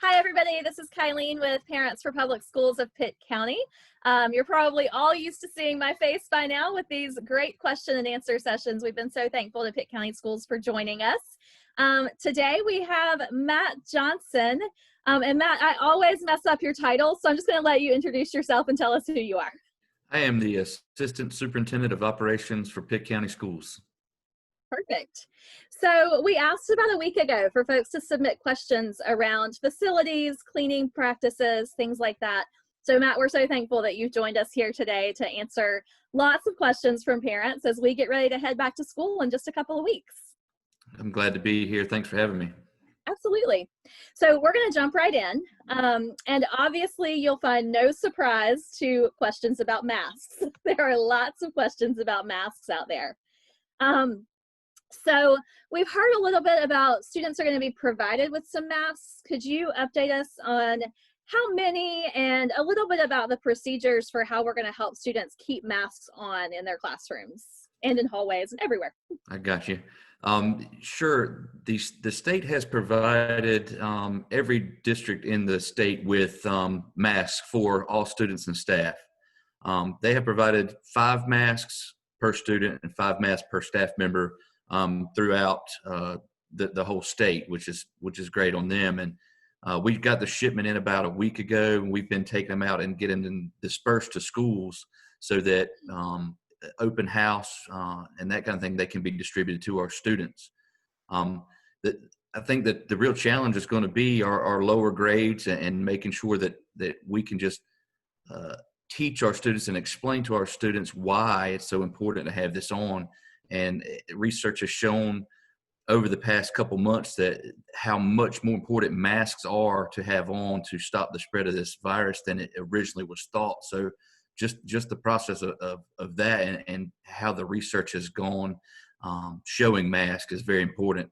Hi, everybody. This is Kylene with Parents for Public Schools of Pitt County. You're probably all used to seeing my face by now with these great question and answer sessions. We've been so thankful to Pitt County Schools for joining us. Today we have Matt Johnson. And Matt, I always mess up your title, so I'm just going to let you introduce yourself and tell us who you are. I am the Assistant Superintendent of Operations for Pitt County Schools. Perfect. So we asked about a week ago for folks to submit questions around facilities, cleaning practices, things like that. So Matt, we're so thankful that you've joined us here today to answer lots of questions from parents as we get ready to head back to school in just a couple of weeks. I'm glad to be here. Thanks for having me. Absolutely. So we're going to jump right in. And obviously you'll find no surprise to questions about masks. There are lots of questions about masks out there. So we've heard a little bit about students are going to be provided with some masks. Could you update us on how many and a little bit about the procedures for how we're going to help students keep masks on in their classrooms and in hallways and everywhere? I got you. Sure. The state has provided every district in the state with masks for all students and staff. They have provided 5 masks per student and 5 masks per staff member throughout the whole state, which is great on them. And we got the shipment in about a week ago, and we've been taking them out and getting them dispersed to schools so that open house and that kind of thing, they can be distributed to our students. I think that the real challenge is going to be our lower grades and making sure that we can just teach our students and explain to our students why it's so important to have this on. And research has shown over the past couple months that how much more important masks are to have on to stop the spread of this virus than it originally was thought. So just the process of that and how the research has gone showing masks is very important.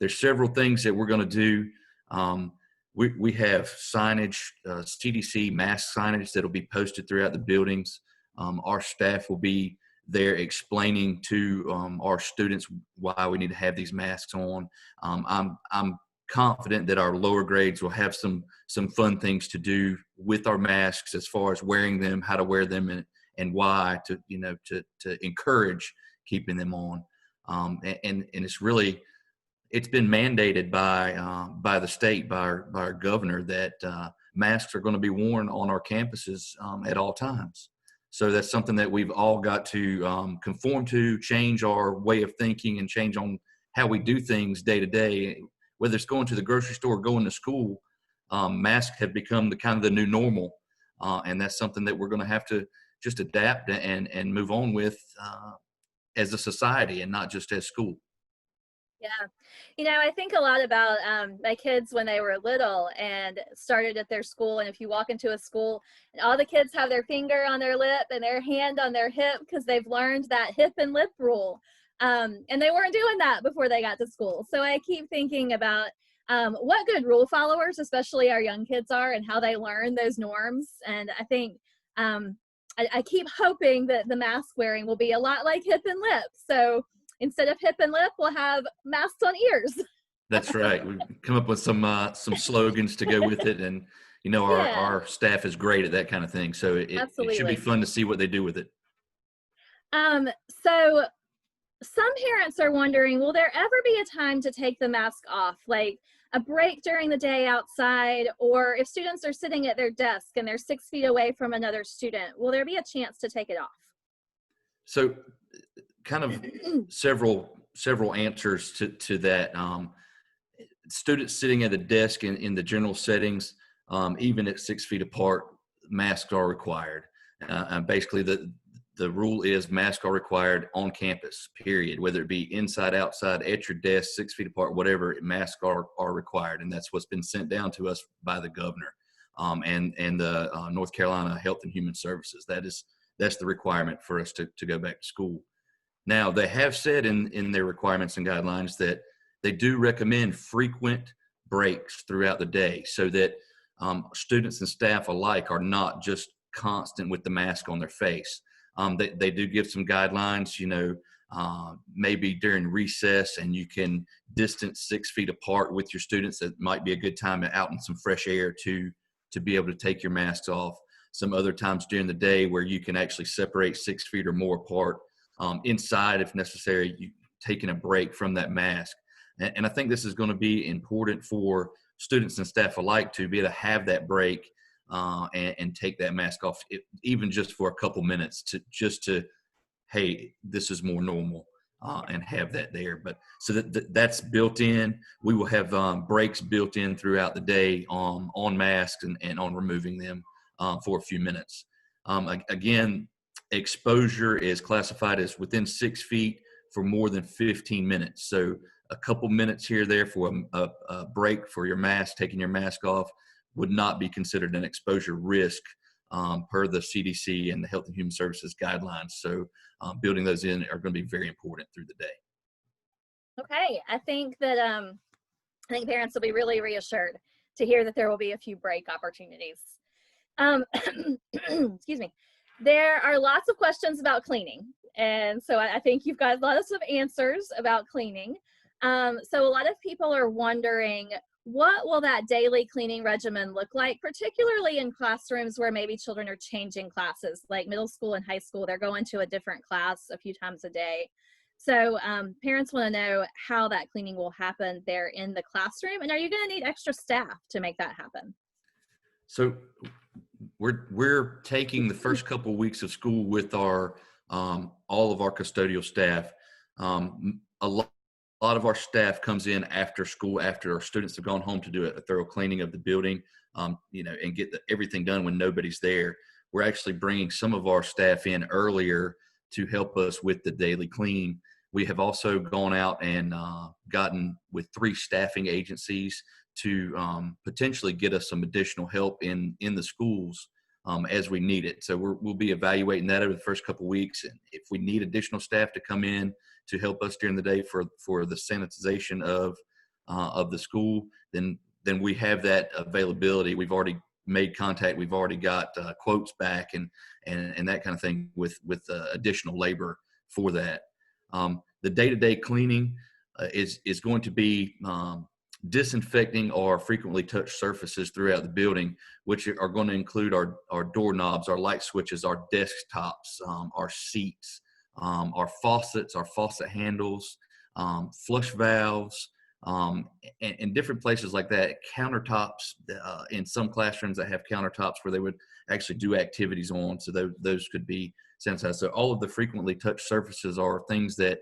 There's several things that we're going to do. We have signage, CDC mask signage that will be posted throughout the buildings. Our staff will be there explaining to our students why we need to have these masks on. I'm confident that our lower grades will have some fun things to do with our masks as far as wearing them, how to wear them, and why to encourage keeping them on. And it's been mandated by the state, by our governor, that masks are going to be worn on our campuses at all times. So that's something that we've all got to conform to, change our way of thinking, and change on how we do things day to day. Whether it's going to the grocery store or going to school, masks have become the new normal, and that's something that we're going to have to just adapt and move on with as a society, and not just as school. Yeah. I think a lot about my kids when they were little and started at their school. And if you walk into a school and all the kids have their finger on their lip and their hand on their hip because they've learned that hip and lip rule. And they weren't doing that before they got to school. So I keep thinking about what good rule followers, especially our young kids, are and how they learn those norms. And I think I keep hoping that the mask wearing will be a lot like hip and lip. So instead of hip and lip, we'll have masks on ears. That's right. We've come up with some slogans to go with it, and our staff is great at that kind of thing. So it should be fun to see what they do with it. So some parents are wondering, will there ever be a time to take the mask off, like a break during the day outside, or if students are sitting at their desk and they're 6 feet away from another student, will there be a chance to take it off? So kind of several answers to that. Students sitting at a desk in the general settings, even at 6 feet apart, masks are required. And basically the rule is masks are required on campus, period. Whether it be inside, outside, at your desk, 6 feet apart, whatever, masks are required. And that's what's been sent down to us by the governor and the North Carolina Health and Human Services. That's the requirement for us to go back to school. Now, they have said in their requirements and guidelines that they do recommend frequent breaks throughout the day so that students and staff alike are not just constant with the mask on their face. They do give some guidelines, maybe during recess, and you can distance 6 feet apart with your students. That might be a good time out in some fresh air to be able to take your masks off. Some other times during the day where you can actually separate 6 feet or more apart, inside if necessary, you taking a break from that mask. And I think this is going to be important for students and staff alike to be able to have that break, and take that mask off, even just for a couple minutes, to hey, this is more normal, and have that there. But so that's built in. We will have breaks built in throughout the day on masks and on removing them for a few minutes. Again, exposure is classified as within 6 feet for more than 15 minutes. So a couple minutes here or there for a break for your mask, taking your mask off, would not be considered an exposure risk, per the CDC and the Health and Human Services guidelines. So building those in are going to be very important through the day. Okay, I think that I think parents will be really reassured to hear that there will be a few break opportunities. Excuse me. There are lots of questions about cleaning, and so I think you've got lots of answers about cleaning. So a lot of people are wondering, what will that daily cleaning regimen look like, particularly in classrooms where maybe children are changing classes, like middle school and high school, they're going to a different class a few times a day. So parents want to know how that cleaning will happen there in the classroom, and are you going to need extra staff to make that happen? So we're taking the first couple of weeks of school with our all of our custodial staff. A lot of our staff comes in after school, after our students have gone home, to do a thorough cleaning of the building, and get everything done when nobody's there. We're actually bringing some of our staff in earlier to help us with the daily clean. We have also gone out and gotten with 3 staffing agencies to potentially get us some additional help in the schools as we need it. So we'll be evaluating that over the first couple of weeks. And if we need additional staff to come in to help us during the day for the sanitization of the school, then we have that availability. We've already made contact. We've already got quotes back and that kind of thing with additional labor for that. The day-to-day cleaning is going to be disinfecting our frequently touched surfaces throughout the building, which are going to include our doorknobs, our light switches, our desktops, our seats, our faucets, our faucet handles, flush valves, and different places like that. Countertops, in some classrooms that have countertops where they would actually do activities on, so those could be sanitized. So all of the frequently touched surfaces are things that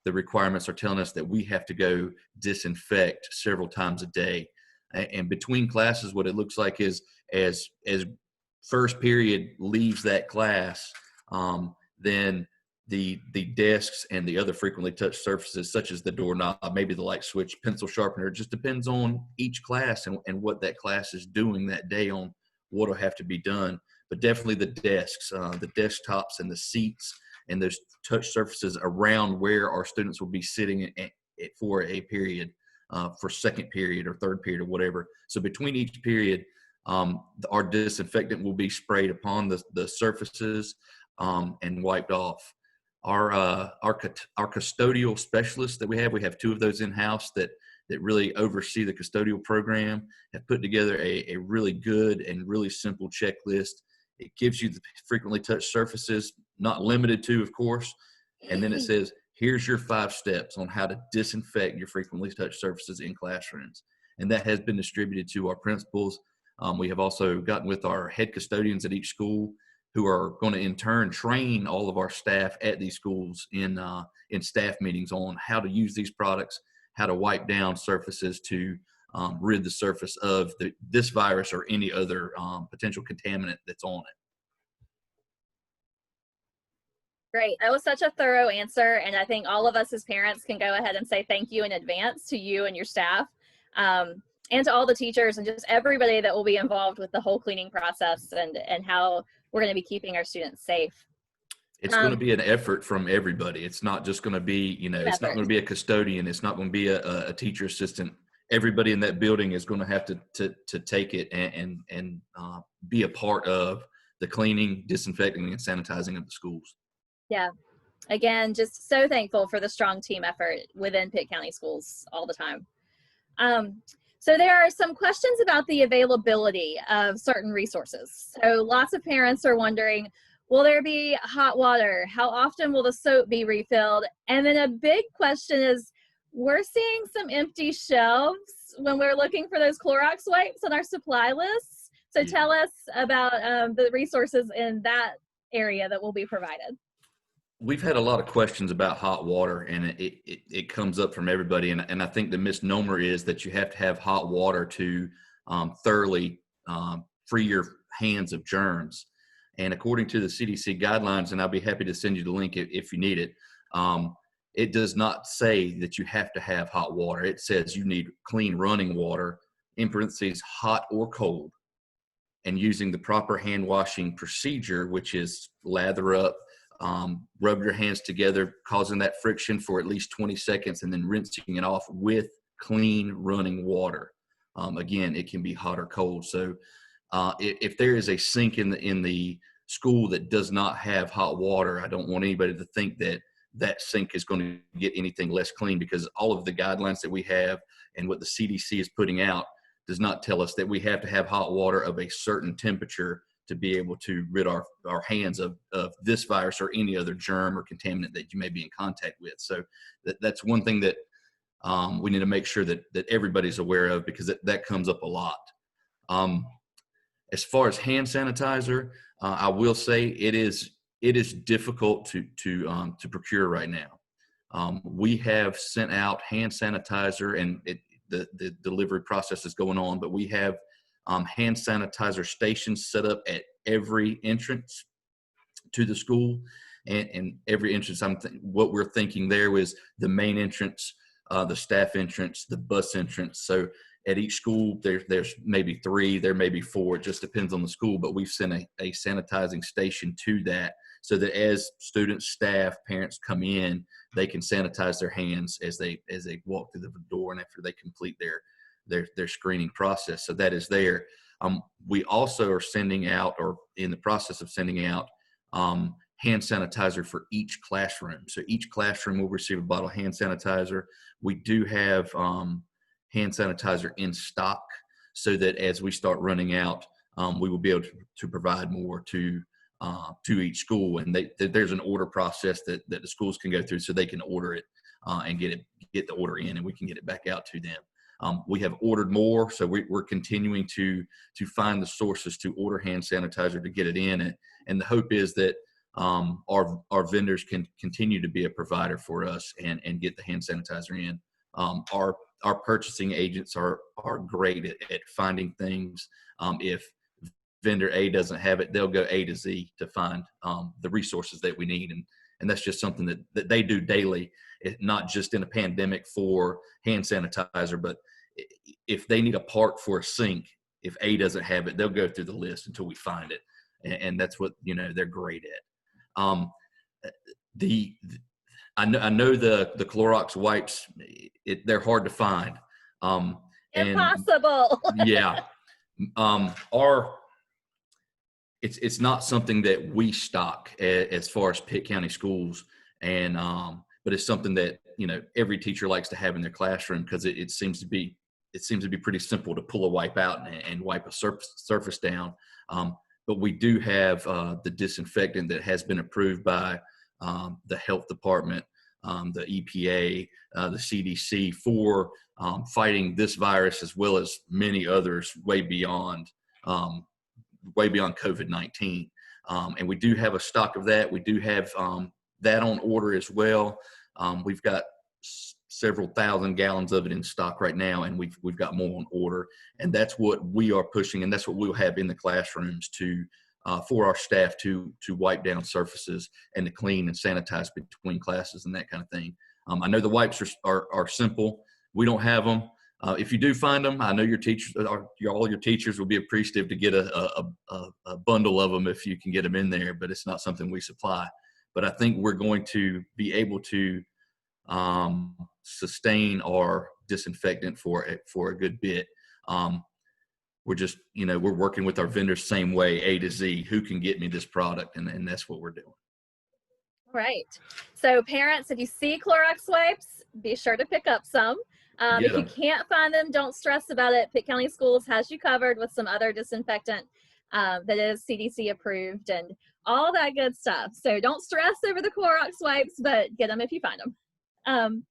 the requirements are telling us that we have to go disinfect several times a day. And between classes, what it looks like is as first period leaves that class, then the desks and the other frequently touched surfaces, such as the doorknob, maybe the light switch, pencil sharpener, it just depends on each class and what that class is doing that day on what will have to be done. But definitely the desks, the desktops and the seats and those touch surfaces around where our students will be sitting for a period, for second period or third period or whatever. So between each period, our disinfectant will be sprayed upon the surfaces and wiped off. Our custodial specialists that we have 2 of those in-house that really oversee the custodial program, have put together a really good and really simple checklist. It gives you the frequently touched surfaces, not limited to, of course, and then it says, here's your 5 steps on how to disinfect your frequently touched surfaces in classrooms. And that has been distributed to our principals. We have also gotten with our head custodians at each school, who are going to in turn train all of our staff at these schools in staff meetings on how to use these products, how to wipe down surfaces to rid the surface of this virus or any other potential contaminant that's on it. Great. That was such a thorough answer. And I think all of us as parents can go ahead and say thank you in advance to you and your staff, and to all the teachers and just everybody that will be involved with the whole cleaning process and how we're going to be keeping our students safe. It's going to be an effort from everybody. It's not just going to be, it's not going to be a custodian. It's not going to be a teacher assistant. Everybody in that building is going to have to take it and be a part of the cleaning, disinfecting, and sanitizing of the schools. Yeah. again, just so thankful for the strong team effort within Pitt County Schools all the time. So there are some questions about the availability of certain resources. So lots of parents are wondering, will there be hot water? How often will the soap be refilled? And then a big question is, we're seeing some empty shelves when we're looking for those Clorox wipes on our supply lists. So tell us about the resources in that area that will be provided. We've had a lot of questions about hot water, and it comes up from everybody. And I think the misnomer is that you have to have hot water to thoroughly free your hands of germs. And according to the CDC guidelines, and I'll be happy to send you the link if you need it, it does not say that you have to have hot water. It says you need clean running water, in parentheses, hot or cold, and using the proper hand washing procedure, which is lather up, rub your hands together, causing that friction for at least 20 seconds, and then rinsing it off with clean running water. Again, it can be hot or cold. So if there is a sink in the school that does not have hot water, I don't want anybody to think that that sink is going to get anything less clean, because all of the guidelines that we have and what the CDC is putting out does not tell us that we have to have hot water of a certain temperature to be able to rid our hands of this virus or any other germ or contaminant that you may be in contact with. So that's one thing that we need to make sure that everybody's aware of, because that comes up a lot. As far as hand sanitizer, I will say it is difficult to procure right now. We have sent out hand sanitizer, and the delivery process is going on, but we have hand sanitizer stations set up at every entrance to the school, and every entrance. What we're thinking there was the main entrance, the staff entrance, the bus entrance. So at each school, there's maybe 3, there may be 4. It just depends on the school. But we've sent a sanitizing station to that, so that as students, staff, parents come in, they can sanitize their hands as they walk through the door and after they complete their screening process. So that is there. We also are sending out, or in the process of sending out, hand sanitizer for each classroom. So each classroom will receive a bottle of hand sanitizer. We do have hand sanitizer in stock, so that as we start running out, we will be able to provide more to each school. And there's an order process that the schools can go through, so they can order it and get the order in, and we can get it back out to them. We have ordered more, so we're continuing to find the sources to order hand sanitizer to get it in, and the hope is that our vendors can continue to be a provider for us and get the hand sanitizer in. Our purchasing agents are great at finding things. If vendor A doesn't have it, they'll go A to Z to find the resources that we need, and that's just something that they do daily, not just in a pandemic for hand sanitizer, but if they need a part for a sink, if A doesn't have it, they'll go through the list until we find it, and that's what they're great at. I know the Clorox wipes, they're hard to find. Impossible. Yeah. It's not something that we stock as far as Pitt County Schools, and but it's something that every teacher likes to have in their classroom, because it seems to be pretty simple to pull a wipe out and wipe a surface down. But we do have the disinfectant that has been approved by the health department, the EPA, the CDC for fighting this virus, as well as many others way beyond COVID-19. And we do have a stock of that. We do have that on order as well. We've got several thousand gallons of it in stock right now, and we've got more on order. And that's what we are pushing, and that's what we'll have in the classrooms for our staff to wipe down surfaces and to clean and sanitize between classes and that kind of thing. I know the wipes are simple. We don't have them. If you do find them, I know your teachers, all your teachers will be appreciative to get a bundle of them if you can get them in there, but it's not something we supply. But I think we're going to be able to sustain our disinfectant for a good bit. We're just, we're working with our vendors same way, A to Z, who can get me this product, and that's what we're doing. Right. So parents, if you see Clorox wipes, be sure to pick up some. Get If you them. can't find them, don't stress about it. Pitt County Schools has you covered with some other disinfectant that is CDC approved and all that good stuff. So don't stress over the Clorox wipes, but get them if you find them. Um,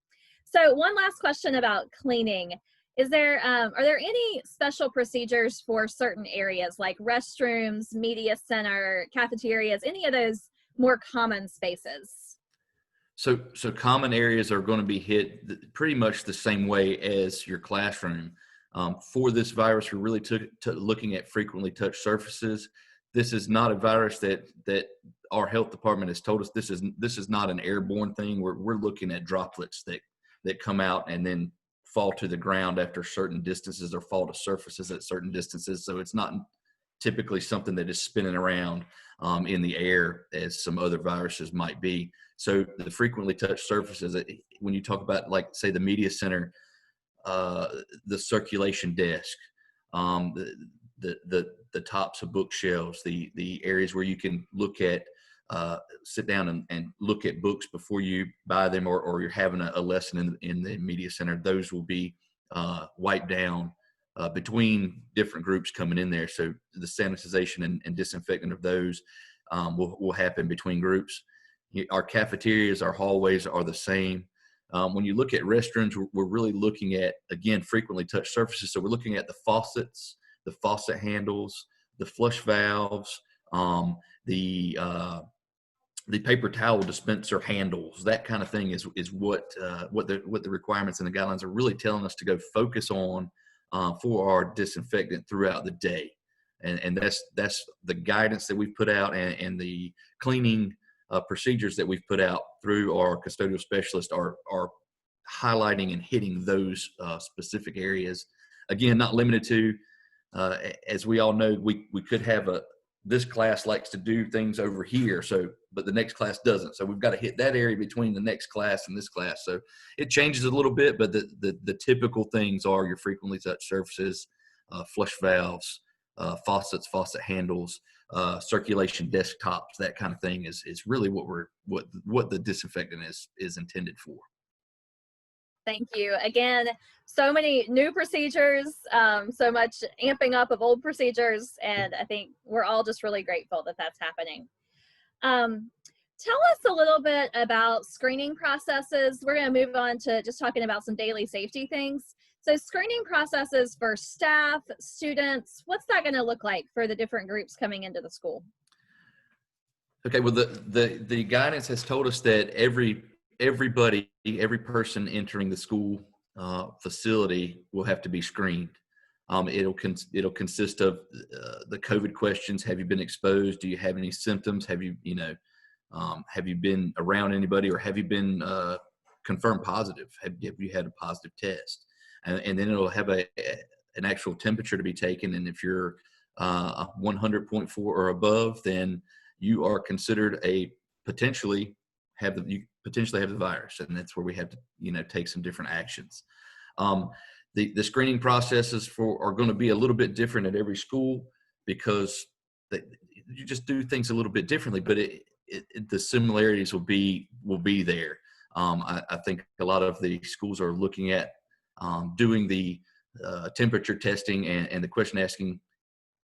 so one last question about cleaning. Are there any special procedures for certain areas like restrooms, media center, cafeterias, any of those more common spaces? So common areas are going to be hit pretty much the same way as your classroom. For this virus, we're really looking at frequently touched surfaces. This is not a virus that our health department has told us this is not an airborne thing. We're looking at droplets that come out and then fall to the ground after certain distances or fall to surfaces at certain distances. So it's not typically something that is spinning around in the air as some other viruses might be. So the frequently touched surfaces, when you talk about, like, say, the media center, the circulation desk, um, the tops of bookshelves, the areas where you can look at, sit down and look at books before you buy them, or you're having a lesson in the media center, those will be wiped down between different groups coming in there. So the sanitization and disinfecting of those will happen between groups. Our cafeterias, our hallways are the same. When you look at restrooms, we're really looking at, again, frequently touched surfaces. So we're looking at the faucets, the faucet handles, the flush valves, the paper towel dispenser handles. That kind of thing is what the requirements and the guidelines are really telling us to go focus on for our disinfectant throughout the day. And that's the guidance that we've put out, and the cleaning procedures that we've put out through our custodial specialists are highlighting and hitting those specific areas. Again, not limited to, as we all know, we could have this class likes to do things over here, but the next class doesn't. So we've got to hit that area between the next class and this class. So it changes a little bit, but the typical things are your frequently touched surfaces, flush valves, faucets, faucet handles, circulation desktops, that kind of thing is really what the disinfectant is intended for. Thank you. Again, so many new procedures, so much amping up of old procedures, and I think we're all just really grateful that that's happening. Tell us a little bit about screening processes. We're going to move on to just talking about some daily safety things. So screening processes for staff, students, what's that going to look like for the different groups coming into the school? Okay, well, the guidance has told us that every person entering the school facility will have to be screened. It'll consist of the COVID questions. Have you been exposed? Do you have any symptoms? Have you been around anybody, or have you been confirmed positive? Have you had a positive test? And then it'll have an actual temperature to be taken. And if you're 100.4 or above, then you are considered potentially have the virus, and that's where we have to take some different actions. The screening processes are going to be a little bit different at every school, because you just do things a little bit differently, but the similarities will be there. I think a lot of the schools are looking at doing the temperature testing and the question asking,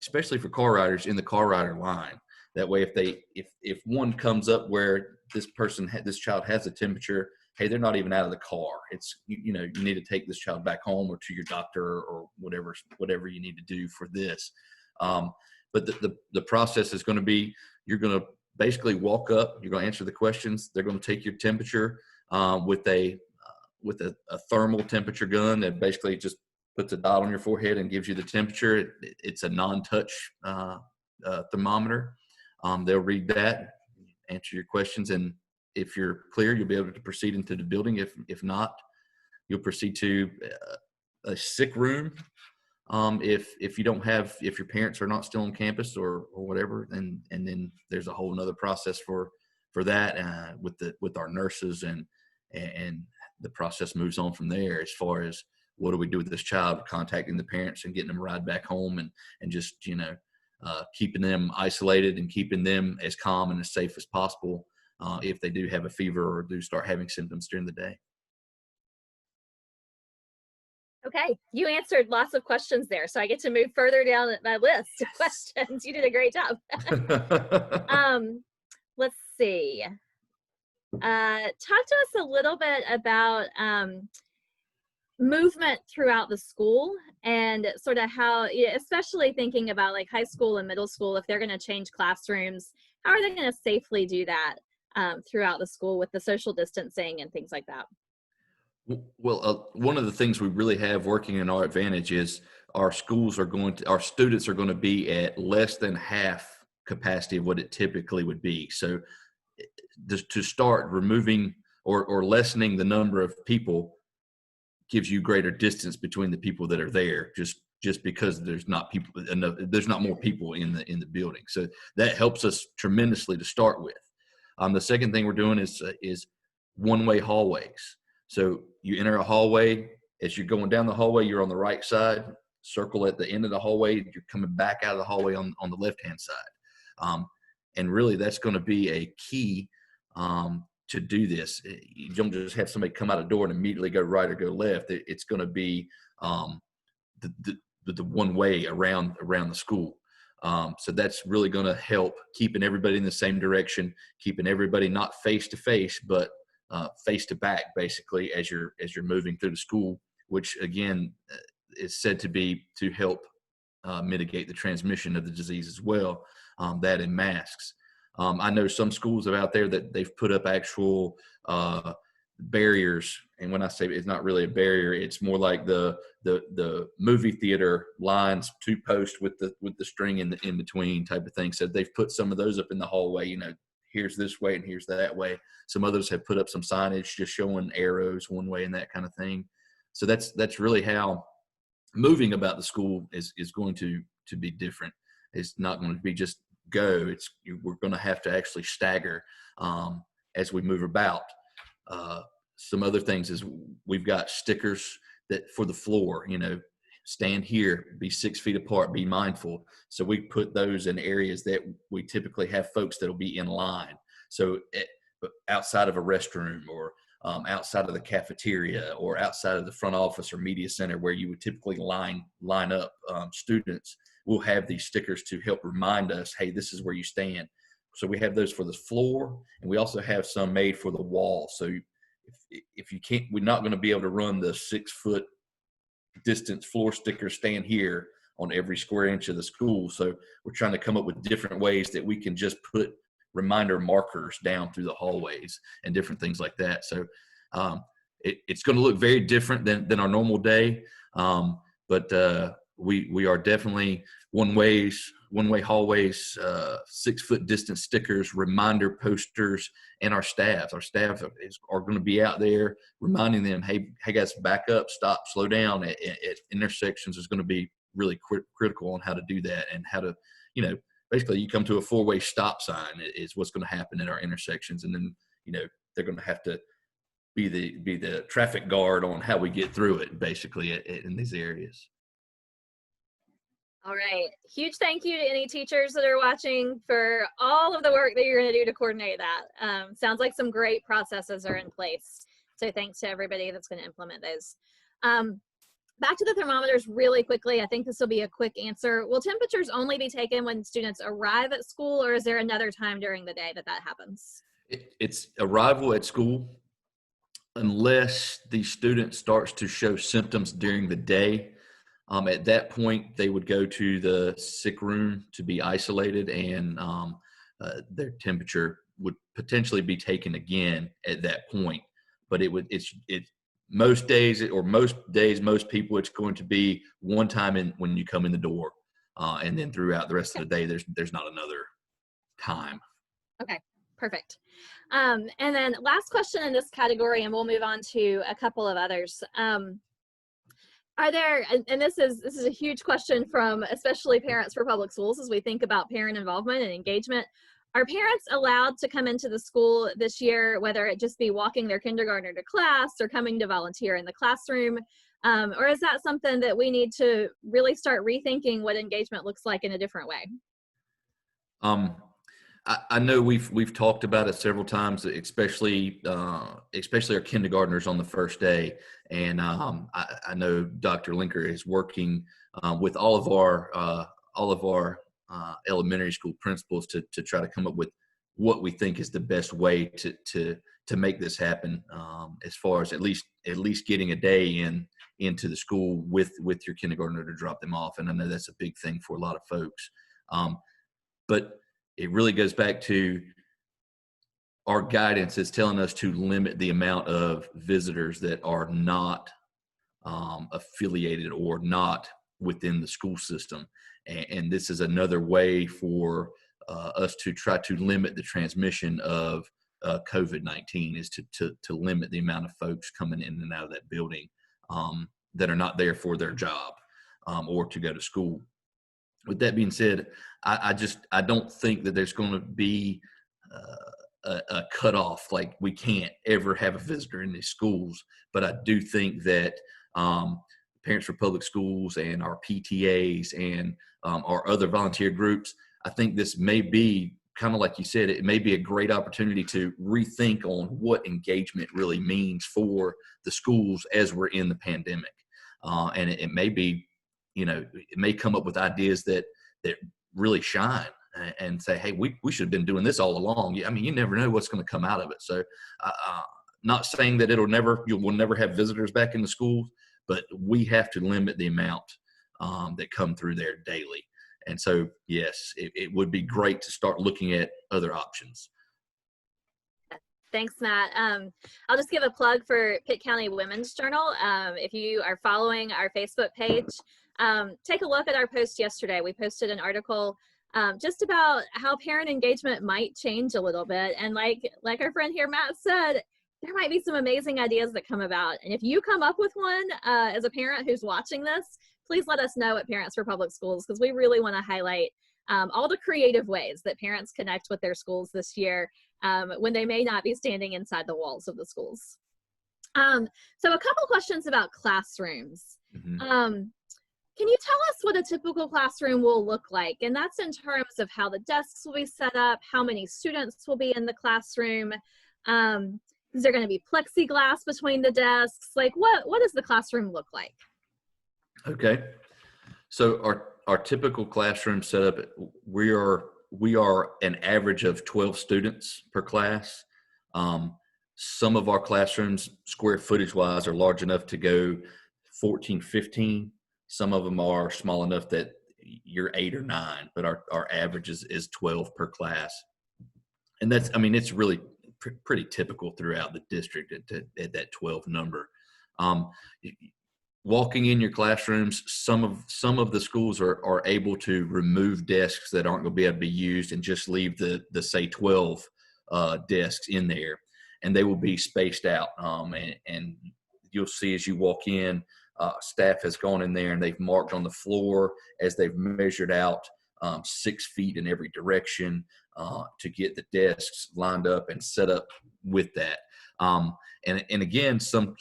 especially for car riders, in the car rider line. That way, if one comes up where this child has a temperature, hey, they're not even out of the car. It's you need to take this child back home or to your doctor or whatever you need to do for this. But the process is going to be, you're going to basically walk up, you're going to answer the questions. They're going to take your temperature with a thermal temperature gun that basically just puts a dot on your forehead and gives you the temperature. It's a non-touch thermometer. They'll read that, answer your questions, and if you're clear, you'll be able to proceed into the building. If not, you'll proceed to a sick room. If your parents are not still on campus or whatever, and then there's a whole another process for that with our nurses, and the process moves on from there as far as what do we do with this child, contacting the parents and getting them a ride back home, and just keeping them isolated and keeping them as calm and as safe as possible if they do have a fever or do start having symptoms during the day. Okay, you answered lots of questions there, so I get to move further down my list of questions. You did a great job. Let's see. Talk to us a little bit about movement throughout the school and sort of how, especially thinking about like high school and middle school, if they're going to change classrooms, how are they going to safely do that throughout the school with the social distancing and things like that? Well, one of the things we really have working in our advantage is our students are going to be at less than half capacity of what it typically would be. So just to start removing or lessening the number of people gives you greater distance between the people that are there, just because there's not people enough, there's not more people in the building. So that helps us tremendously to start with. The second thing we're doing is one-way hallways. So you enter a hallway, as you're going down the hallway, you're on the right side, circle at the end of the hallway, you're coming back out of the hallway on the left-hand side. And really that's going to be a key to do this. You don't just have somebody come out a door and immediately go right or go left. It's going to be the one way around the school. So that's really going to help keeping everybody in the same direction, keeping everybody not face to face, but face to back, basically, as you're moving through the school, which again is said to help mitigate the transmission of the disease as well. That and masks. I know some schools out there that they've put up actual barriers, and when I say it's not really a barrier, it's more like the movie theater lines, 2 posts with the string in between type of thing. So they've put some of those up in the hallway. Here's this way and here's that way. Some others have put up some signage just showing arrows one way and that kind of thing. So that's really how moving about the school is going to be different. It's not going to be just go. We're going to have to actually stagger as we move about. Some other things is we've got stickers that for the floor, stand here, be 6 feet apart, be mindful. So we put those in areas that we typically have folks that'll be in line. So outside of a restroom or outside of the cafeteria or outside of the front office or media center where you would typically line up students, we'll have these stickers to help remind us, hey, this is where you stand. So we have those for the floor, and we also have some made for the wall. So if you can't, we're not going to be able to run the 6 foot distance floor sticker, stand here on every square inch of the school. So we're trying to come up with different ways that we can just put reminder markers down through the hallways and different things like that. So it's going to look very different than our normal day. But we are definitely one-way hallways, 6 foot distance stickers, reminder posters, and our staff are going to be out there reminding them, hey guys, back up, stop, slow down at intersections is going to be really critical on how to do that, and how to, basically you come to a 4-way stop sign is what's going to happen at our intersections. And then, they're going to have to be the traffic guard on how we get through it, basically in these areas. All right. Huge thank you to any teachers that are watching for all of the work that you're going to do to coordinate that. Sounds like some great processes are in place. So thanks to everybody that's going to implement those. Back to the thermometers really quickly. I think this will be a quick answer. Will temperatures only be taken when students arrive at school, or is there another time during the day that happens? It's arrival at school, unless the student starts to show symptoms during the day. At that point, they would go to the sick room to be isolated, and their temperature would potentially be taken again at that point. But most days, most people, it's going to be one time when you come in the door, and then throughout the rest of the day, there's not another time. Okay, perfect. And then last question in this category, and we'll move on to a couple of others. Are there, and this is a huge question from especially parents for public schools as we think about parent involvement and engagement. Are parents allowed to come into the school this year, whether it just be walking their kindergartner to class or coming to volunteer in the classroom? Or is that something that we need to really start rethinking what engagement looks like in a different way? I know we've talked about it several times, especially our kindergartners on the first day, and I know Dr. Linker is working with all of our elementary school principals to try to come up with what we think is the best way to make this happen, as far as at least getting a day into the school with your kindergartner to drop them off. And I know that's a big thing for a lot of folks, but it really goes back to our guidance is telling us to limit the amount of visitors that are not affiliated or not within the school system. And this is another way for us to try to limit the transmission of COVID-19, is to limit the amount of folks coming in and out of that building that are not there for their job or to go to school. With that being said, I don't think that there's going to be a cutoff, like we can't ever have a visitor in these schools. But I do think that Parents for Public Schools and our PTAs and our other volunteer groups, I think this may be kind of like you said, it may be a great opportunity to rethink on what engagement really means for the schools as we're in the pandemic. And it may be, it may come up with ideas that really shine and say, hey, we should have been doing this all along. I mean, you never know what's going to come out of it. So not saying that we'll never have visitors back in the schools, but we have to limit the amount that come through there daily. And so, yes, it would be great to start looking at other options. Thanks, Matt. I'll just give a plug for Pitt County Women's Journal. If you are following our Facebook page, take a look at our post yesterday. We posted an article just about how parent engagement might change a little bit. And like our friend here, Matt, said, there might be some amazing ideas that come about. And if you come up with one as a parent who's watching this, please let us know at Parents for Public Schools, because we really want to highlight all the creative ways that parents connect with their schools this year when they may not be standing inside the walls of the schools. So a couple questions about classrooms. Mm-hmm. Can you tell us what a typical classroom will look like? And that's in terms of how the desks will be set up, how many students will be in the classroom. Is there going to be plexiglass between the desks? Like what does the classroom look like? Okay. So our typical classroom setup, we are an average of 12 students per class. Some of our classrooms, square footage wise, are large enough to go 14, 15. Some of them are small enough that you're 8 or 9, but our average is 12 per class. And it's really pretty typical throughout the district at that 12 number. Walking in your classrooms, some of the schools are able to remove desks that aren't going to be able to be used and just leave the say 12 desks in there, and they will be spaced out. And you'll see as you walk in, staff has gone in there and they've marked on the floor as they've measured out 6 feet in every direction to get the desks lined up and set up with that. And again, some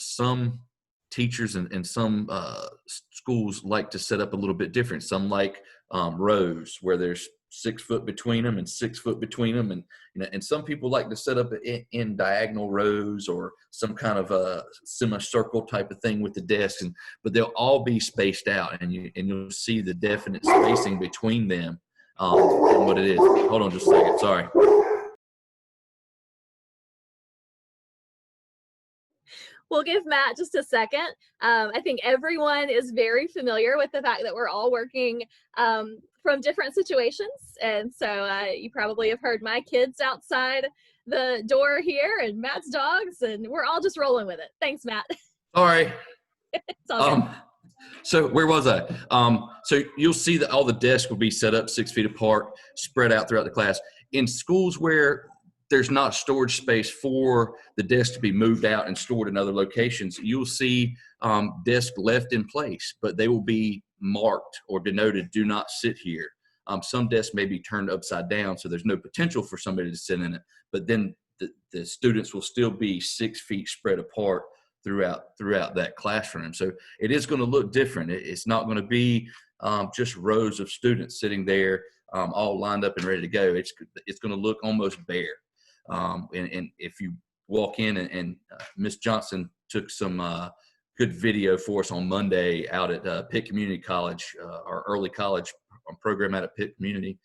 teachers and some schools like to set up a little bit different. Some like rows where there's 6 foot between them and 6 foot between them, and some people like to set up in diagonal rows or some kind of a semicircle type of thing with the desks, but they'll all be spaced out, and you'll see the definite spacing between them and what it is. Hold on just a second, sorry. We'll give Matt just a second. I think everyone is very familiar with the fact that we're all working from different situations. And so you probably have heard my kids outside the door here and Matt's dogs, and we're all just rolling with it. Thanks, Matt. Sorry. It's all good. So where was I? So you'll see that all the desks will be set up 6 feet apart, spread out throughout the class. In schools where there's not storage space for the desk to be moved out and stored in other locations, you'll see desks left in place, but they will be marked or denoted, do not sit here. Some desks may be turned upside down, so there's no potential for somebody to sit in it, but then the students will still be 6 feet spread apart throughout that classroom. So it is going to look different. It's not going to be just rows of students sitting there all lined up and ready to go. It's going to look almost bare. And if you walk in and Miss Johnson took some good video for us on Monday out at Pitt Community College, our early college program out at Pitt Community.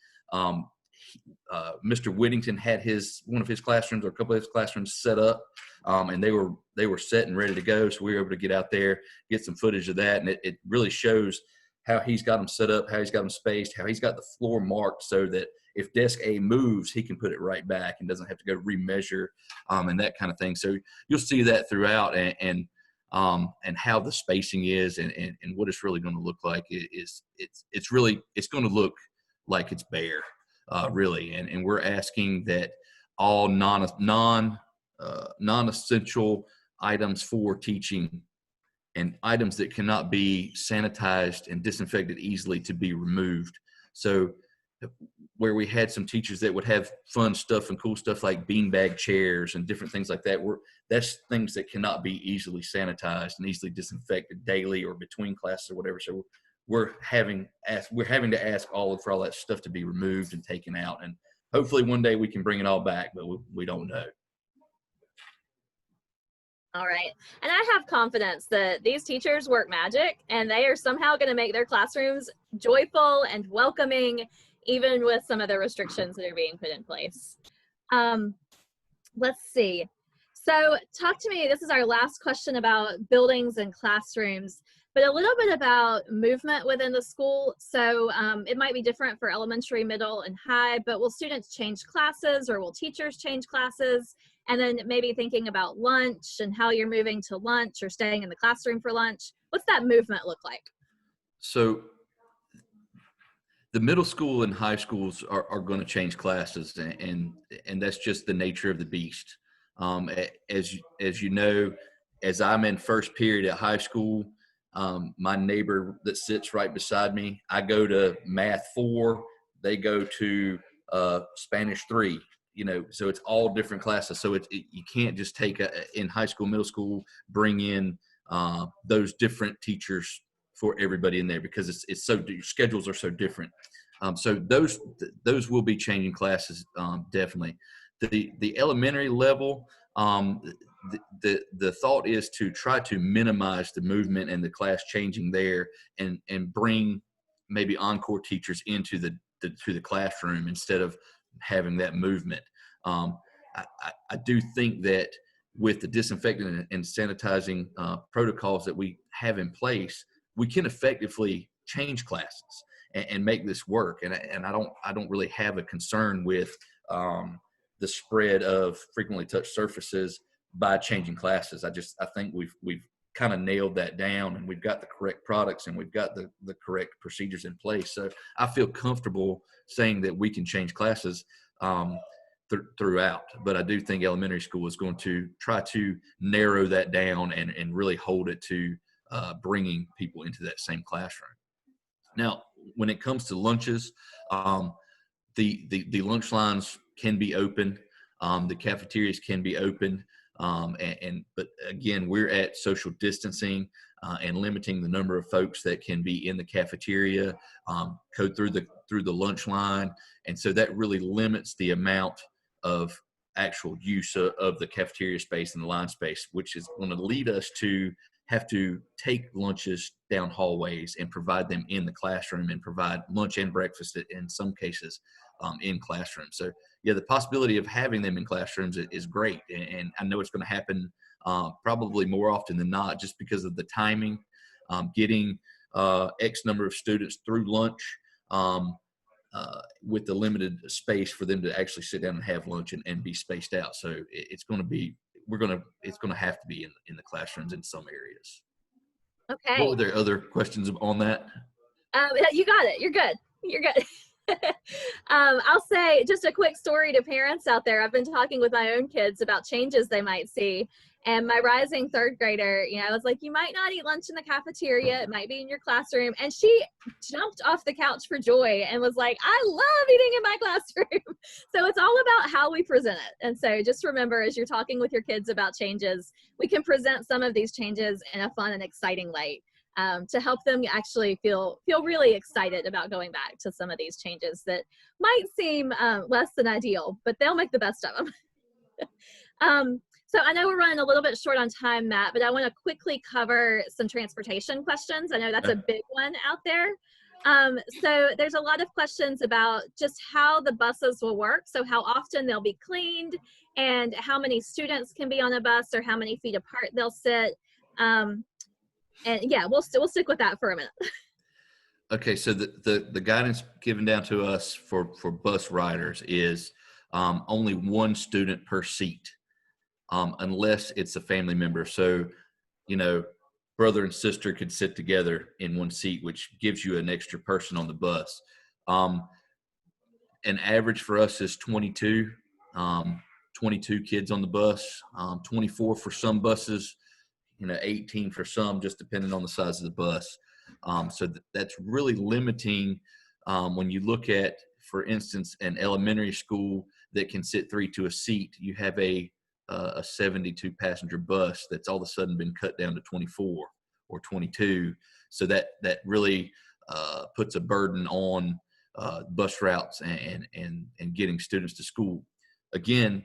Mr. Whittington had one of his classrooms or a couple of his classrooms set up, and they were set and ready to go. So we were able to get out there, get some footage of that, and it really shows how he's got them set up, how he's got them spaced, how he's got the floor marked so that if desk A moves, he can put it right back and doesn't have to go remeasure, and that kind of thing. So you'll see that throughout, and how the spacing is, and what it's really going to look like is it's going to look like it's bare, really. And we're asking that all non-essential items for teaching and items that cannot be sanitized and disinfected easily to be removed. So where we had some teachers that would have fun stuff and cool stuff like beanbag chairs and different things like that, that's things that cannot be easily sanitized and easily disinfected daily or between classes or whatever. So we're having to ask for all that stuff to be removed and taken out. And hopefully one day we can bring it all back, but we don't know. All right. And I have confidence that these teachers work magic and they are somehow going to make their classrooms joyful and welcoming, even with some of the restrictions that are being put in place. Let's see. So talk to me, this is our last question about buildings and classrooms, but a little bit about movement within the school. So it might be different for elementary, middle, and high, but will students change classes or will teachers change classes? And then maybe thinking about lunch and how you're moving to lunch or staying in the classroom for lunch. What's that movement look like? So the middle school and high schools are going to change classes, and that's just the nature of the beast. As you know, as I'm in first period at high school, my neighbor that sits right beside me, I go to Math 4, they go to Spanish 3. So it's all different classes. So you can't just take in high school, middle school, bring in those different teachers for everybody in there because it's so schedules are so different. So those will be changing classes, definitely. The elementary level, the thought is to try to minimize the movement and the class changing there, and bring maybe encore teachers into the classroom instead of having that movement. I do think that with the disinfecting and sanitizing protocols that we have in place, we can effectively change classes and make this work. And I don't really have a concern with the spread of frequently touched surfaces by changing classes. I think we've kind of nailed that down, and we've got the correct products and we've got the correct procedures in place. So I feel comfortable saying that we can change classes throughout, but I do think elementary school is going to try to narrow that down and really hold it to bringing people into that same classroom. Now, when it comes to lunches, the lunch lines can be open, the cafeterias can be open, but again, we're at social distancing and limiting the number of folks that can be in the cafeteria, go through the lunch line, and so that really limits the amount of actual use of the cafeteria space and the line space, which is going to lead us to have to take lunches down hallways and provide them in the classroom, and provide lunch and breakfast in some cases in classrooms. So yeah, the possibility of having them in classrooms is great. And I know it's going to happen probably more often than not, just because of the timing, getting X number of students through lunch with the limited space for them to actually sit down and have lunch and be spaced out. So it's going to have to be in the classrooms in some areas. Okay. What were there other questions on that? You got it. You're good. You're good. I'll say just a quick story to parents out there. I've been talking with my own kids about changes they might see. And my rising third grader, I was like, you might not eat lunch in the cafeteria. It might be in your classroom. And she jumped off the couch for joy and was like, I love eating in my classroom. So it's all about how we present it. And so just remember, as you're talking with your kids about changes, we can present some of these changes in a fun and exciting light. to help them actually feel really excited about going back to some of these changes that might seem less than ideal, but they'll make the best of them. So I know we're running a little bit short on time, Matt, but I want to quickly cover some transportation questions. I know that's a big one out there. So there's a lot of questions about just how the buses will work. So how often they'll be cleaned and how many students can be on a bus or how many feet apart they'll sit. And yeah, we'll stick with that for a minute. Okay, so the guidance given down to us for bus riders is only one student per seat, unless it's a family member. So, you know, brother and sister could sit together in one seat, which gives you an extra person on the bus. An average for us is 22, 22 kids on the bus, 24 for some buses, 18 for some, just depending on the size of the bus. So that's really limiting when you look at, for instance, an elementary school that can sit 3 to a seat. You have a 72 passenger bus that's all of a sudden been cut down to 24 or 22. So that really puts a burden on bus routes and getting students to school. Again,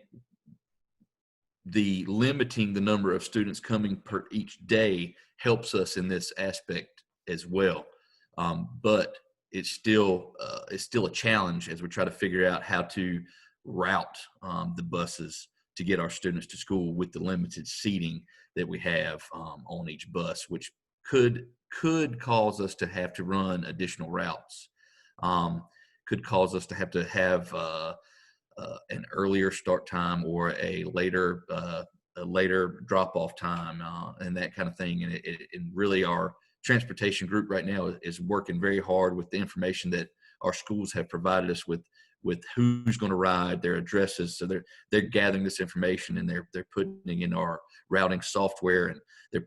the limiting the number of students coming per each day helps us in this aspect as well. But it's still a challenge as we try to figure out how to route the buses to get our students to school with the limited seating that we have on each bus, which could cause us to have to run additional routes. Could cause us to have an earlier start time or a later drop-off time and that kind of thing. And really our transportation group right now is working very hard with the information that our schools have provided us with who's going to ride, their addresses. So they're gathering this information and they're putting it in our routing software, and they're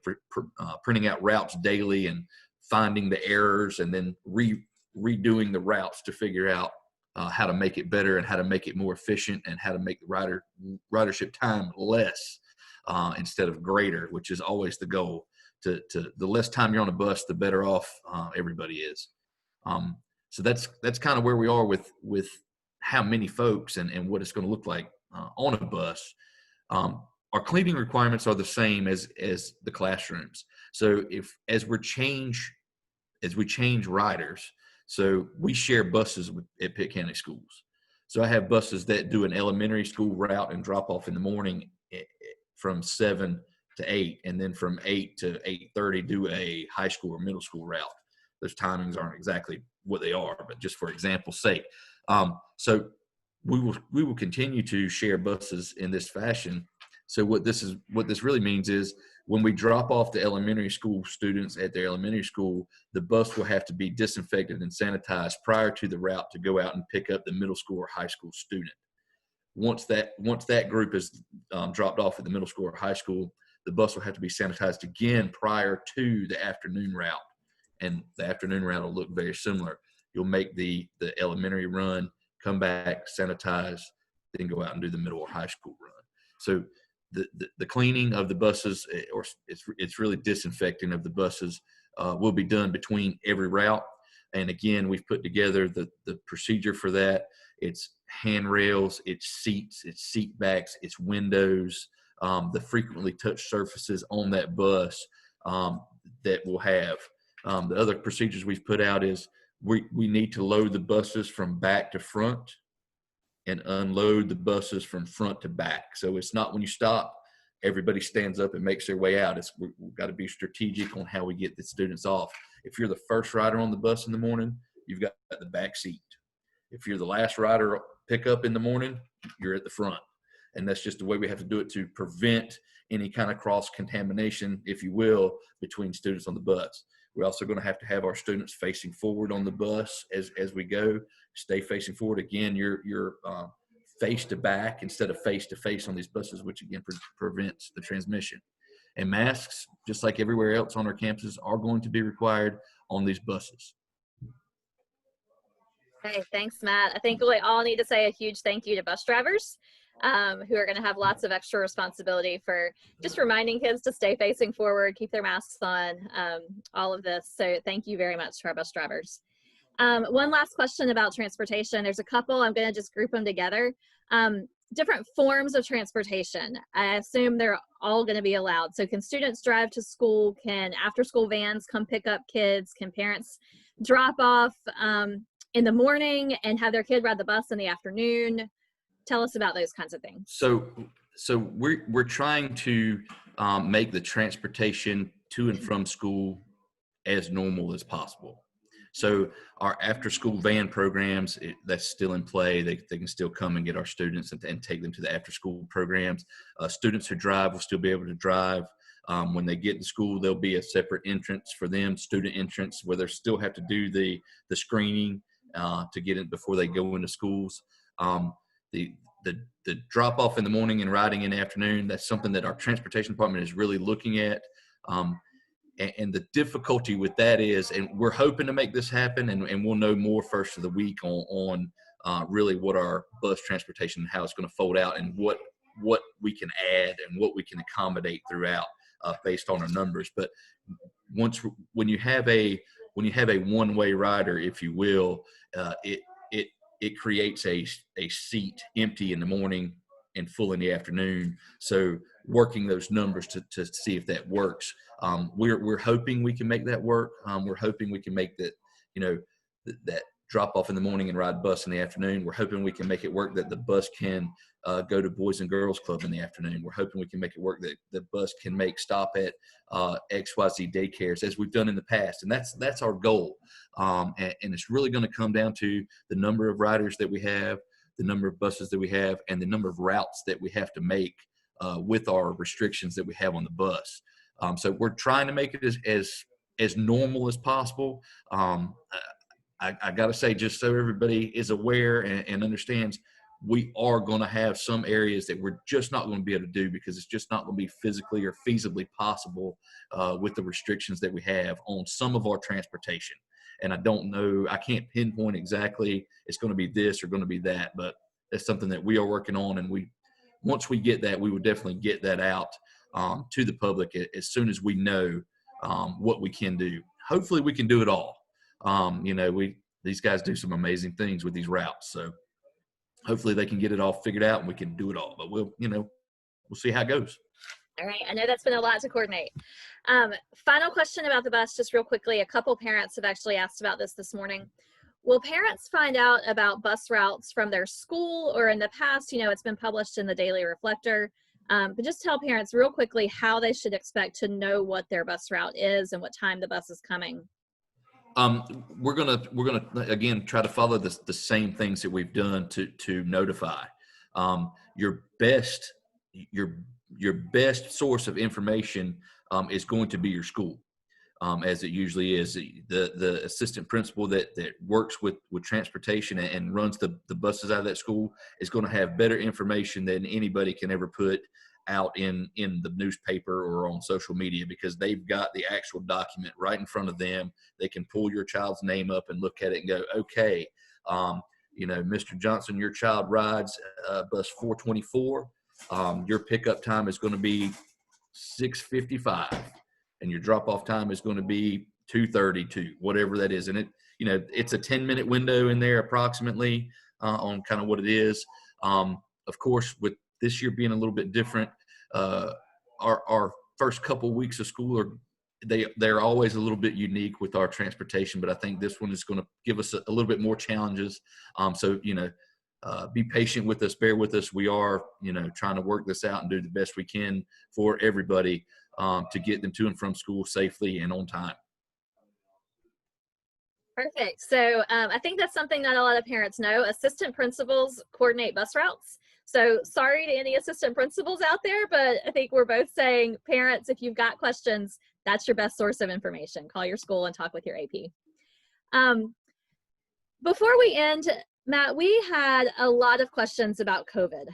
printing out routes daily and finding the errors and then redoing the routes to figure out how to make it better and how to make it more efficient and how to make the ridership time less instead of greater, which is always the goal. To the less time you're on a bus, the better off everybody is. So that's kind of where we are with how many folks and what it's going to look like on a bus. Our cleaning requirements are the same as the classrooms. So as we change riders, so we share buses at Pitt County Schools. So I have buses that do an elementary school route and drop off in the morning from 7 to 8, and then from 8 to 8:30 do a high school or middle school route. Those timings aren't exactly what they are, but just for example's sake. So we will continue to share buses in this fashion. So what this really means is when we drop off the elementary school students at their elementary school, the bus will have to be disinfected and sanitized prior to the route to go out and pick up the middle school or high school student. Once that group is dropped off at the middle school or high school, the bus will have to be sanitized again prior to the afternoon route. And the afternoon route will look very similar. You'll make the elementary run, come back, sanitize, then go out and do the middle or high school run. So the cleaning of the buses, or it's really disinfecting of the buses, will be done between every route. And again, we've put together the procedure for that. It's handrails, it's seats, it's seat backs, it's windows, the frequently touched surfaces on that bus that we'll have. The other procedures we've put out is we need to load the buses from back to front and unload the buses from front to back. So it's not when you stop, everybody stands up and makes their way out. We've got to be strategic on how we get the students off. If you're the first rider on the bus in the morning, you've got the back seat. If you're the last rider pick up in the morning, you're at the front. And that's just the way we have to do it to prevent any kind of cross-contamination, if you will, between students on the bus. We're also going to have our students facing forward on the bus as we go. Stay facing forward. Again, you're face to back instead of face to face on these buses, which again prevents the transmission. And masks, just like everywhere else on our campuses, are going to be required on these buses. Hey, thanks, Matt. I think we all need to say a huge thank you to bus drivers. who are going to have lots of extra responsibility for just reminding kids to stay facing forward, keep their masks on, all of this. So thank you very much to our bus drivers. One last question about transportation. There's a couple, I'm going to just group them together. Different forms of transportation. I assume they're all going to be allowed. So can students drive to school? Can after school vans come pick up kids? Can parents drop off in the morning and have their kid ride the bus in the afternoon? Tell us about those kinds of things. So we're trying to make the transportation to and from school as normal as possible. So our after-school van programs, that's still in play. They can still come and get our students and take them to the after-school programs. Students who drive will still be able to drive. When they get to school, there'll be a separate entrance for them, student entrance, where they still have to do the screening to get in before they go into schools. The drop-off in the morning and riding in the afternoon, that's something that our transportation department is really looking at. And the difficulty with that is, and we're hoping to make this happen, and we'll know more first of the week on really what our bus transportation, how it's going to fold out, and what we can add and what we can accommodate throughout based on our numbers. But when you have a one-way rider, if you will, it creates a seat empty in the morning and full in the afternoon. So working those numbers to see if that works. We're hoping we can make that work. We're hoping we can make that, that drop off in the morning and ride bus in the afternoon. We're hoping we can make it work that the bus can go to Boys and Girls Club in the afternoon. We're hoping we can make it work that the bus can make stop at XYZ daycares as we've done in the past. And that's our goal. And it's really going to come down to the number of riders that we have, the number of buses that we have, and the number of routes that we have to make with our restrictions that we have on the bus. So we're trying to make it as normal as possible. I got to say, just so everybody is aware and understands, we are going to have some areas that we're just not going to be able to do because it's just not going to be physically or feasibly possible with the restrictions that we have on some of our transportation. And I don't know, I can't pinpoint exactly it's going to be this or going to be that, but that's something that we are working on. And once we get that, we will definitely get that out to the public as soon as we know what we can do. Hopefully we can do it all. These guys do some amazing things with these routes. So hopefully they can get it all figured out and we can do it all, but we'll see how it goes. All right. I know that's been a lot to coordinate. Final question about the bus, just real quickly. A couple parents have actually asked about this morning. Will parents find out about bus routes from their school, or in the past, it's been published in the Daily Reflector, but just tell parents real quickly how they should expect to know what their bus route is and what time the bus is coming. We're gonna again try to follow the same things that we've done to notify. Your best source of information is going to be your school, as it usually is. The assistant principal that works with transportation and runs the buses out of that school is going to have better information than anybody can ever put out in the newspaper or on social media, because they've got the actual document right in front of them. They can pull your child's name up and look at it and go, okay, Mr. Johnson, your child rides bus 424. Your pickup time is going to be 6:55, and your drop-off time is going to be 2:32, whatever that is. And it's a 10-minute window in there approximately on kind of what it is. Of course, with this year being a little bit different, our first couple weeks of school they're always a little bit unique with our transportation, but I think this one is going to give us a little bit more challenges. So be patient with us, bear with us. We are trying to work this out and do the best we can for everybody to get them to and from school safely and on time. Perfect. So I think that's something that a lot of parents know. Assistant principals coordinate bus routes. So sorry to any assistant principals out there, but I think we're both saying, parents, if you've got questions, that's your best source of information. Call your school and talk with your AP. Before we end, Matt, we had a lot of questions about COVID.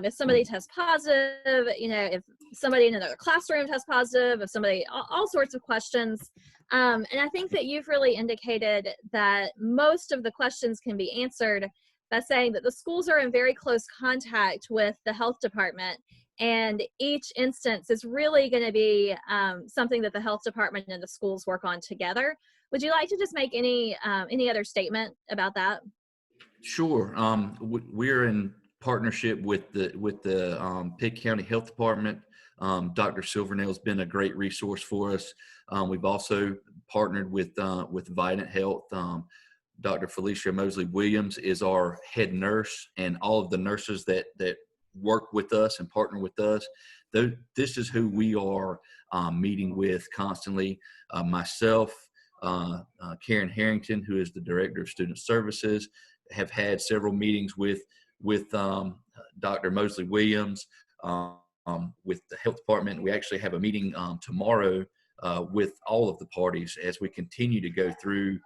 If somebody tests positive, if somebody in another classroom tests positive, if somebody, all sorts of questions. And I think that you've really indicated that most of the questions can be answered by saying that the schools are in very close contact with the health department, and each instance is really going to be something that the health department and the schools work on together. Would you like to just make any other statement about that? Sure. We're in partnership with the Pitt County Health Department. Dr. Silvernail's been a great resource for us. We've also partnered with Vidant Health. Dr. Felicia Mosley Williams is our head nurse, and all of the nurses that work with us and partner with us. This is who we are meeting with constantly. Myself, Karen Harrington, who is the Director of Student Services, have had several meetings with Dr. Mosley Williams, with the health department. We actually have a meeting tomorrow with all of the parties as we continue to go through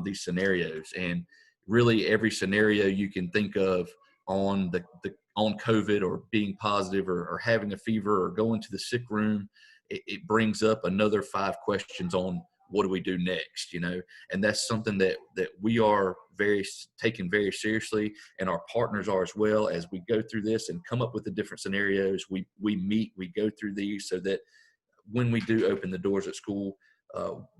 these scenarios. And really every scenario you can think of on on COVID, or being positive, or having a fever, or going to the sick room, it brings up another 5 questions on what do we do next, and that's something that we are taking very seriously, and our partners are as well. As we go through this and come up with the different scenarios, we meet, we go through these, so that when we do open the doors at school,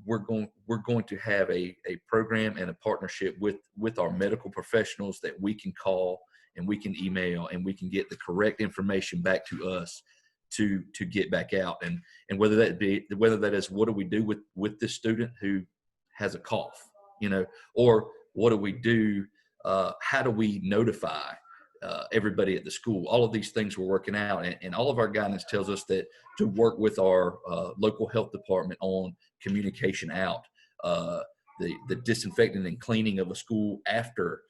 we're going to have a program and a partnership with our medical professionals that we can call and we can email, and we can get the correct information back to us to get back out. And whether that is, what do we do with this student who has a cough, or what do we do, how do we notify everybody at the school? All of these things we're working out, and all of our guidance tells us that to work with our local health department on communication out, the disinfecting and cleaning of a school after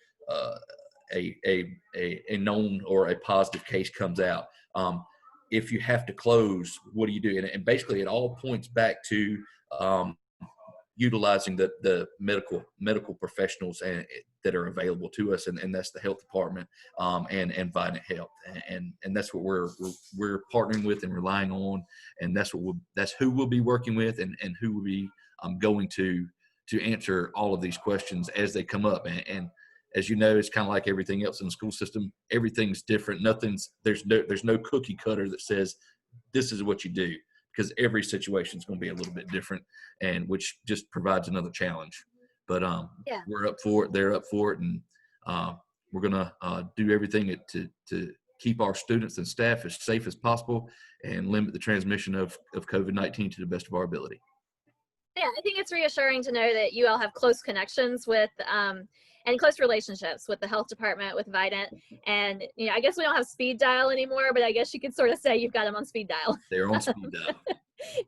a known or a positive case comes out. If you have to close, what do you do? And basically, it all points back to utilizing the medical professionals that are available to us, and that's the health department and Vidant Health, and that's what we're partnering with and relying on, and that's who we'll be working with, and who will be going to answer all of these questions as they come up. And as you know, it's kind of like everything else in the school system. Everything's different. There's no cookie cutter that says this is what you do, because every situation is going to be a little bit different, and which just provides another challenge. But Yeah. we're up for it. They're up for it, and we're going to do everything to keep our students and staff as safe as possible and limit the transmission of COVID-19 to the best of our ability. Yeah, I think it's reassuring to know that you all have close connections with and close relationships with the health department, with Vidant. And I guess we don't have speed dial anymore, but I guess you could sort of say you've got them on speed dial. They're on speed dial.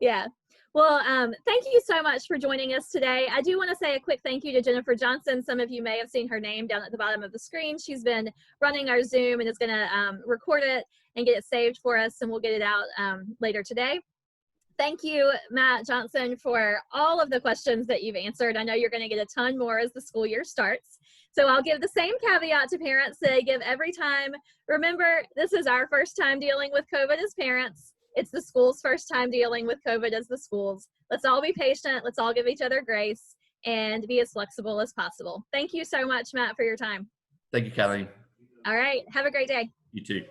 Yeah. Well, thank you so much for joining us today. I do want to say a quick thank you to Jennifer Johnson. Some of you may have seen her name down at the bottom of the screen. She's been running our Zoom and is going to record it and get it saved for us, and we'll get it out later today. Thank you, Matt Johnson, for all of the questions that you've answered. I know you're going to get a ton more as the school year starts. So I'll give the same caveat to parents that I give every time. Remember, this is our first time dealing with COVID as parents. It's the school's first time dealing with COVID as the schools. Let's all be patient. Let's all give each other grace and be as flexible as possible. Thank you so much, Matt, for your time. Thank you, Colleen. All right. Have a great day. You too.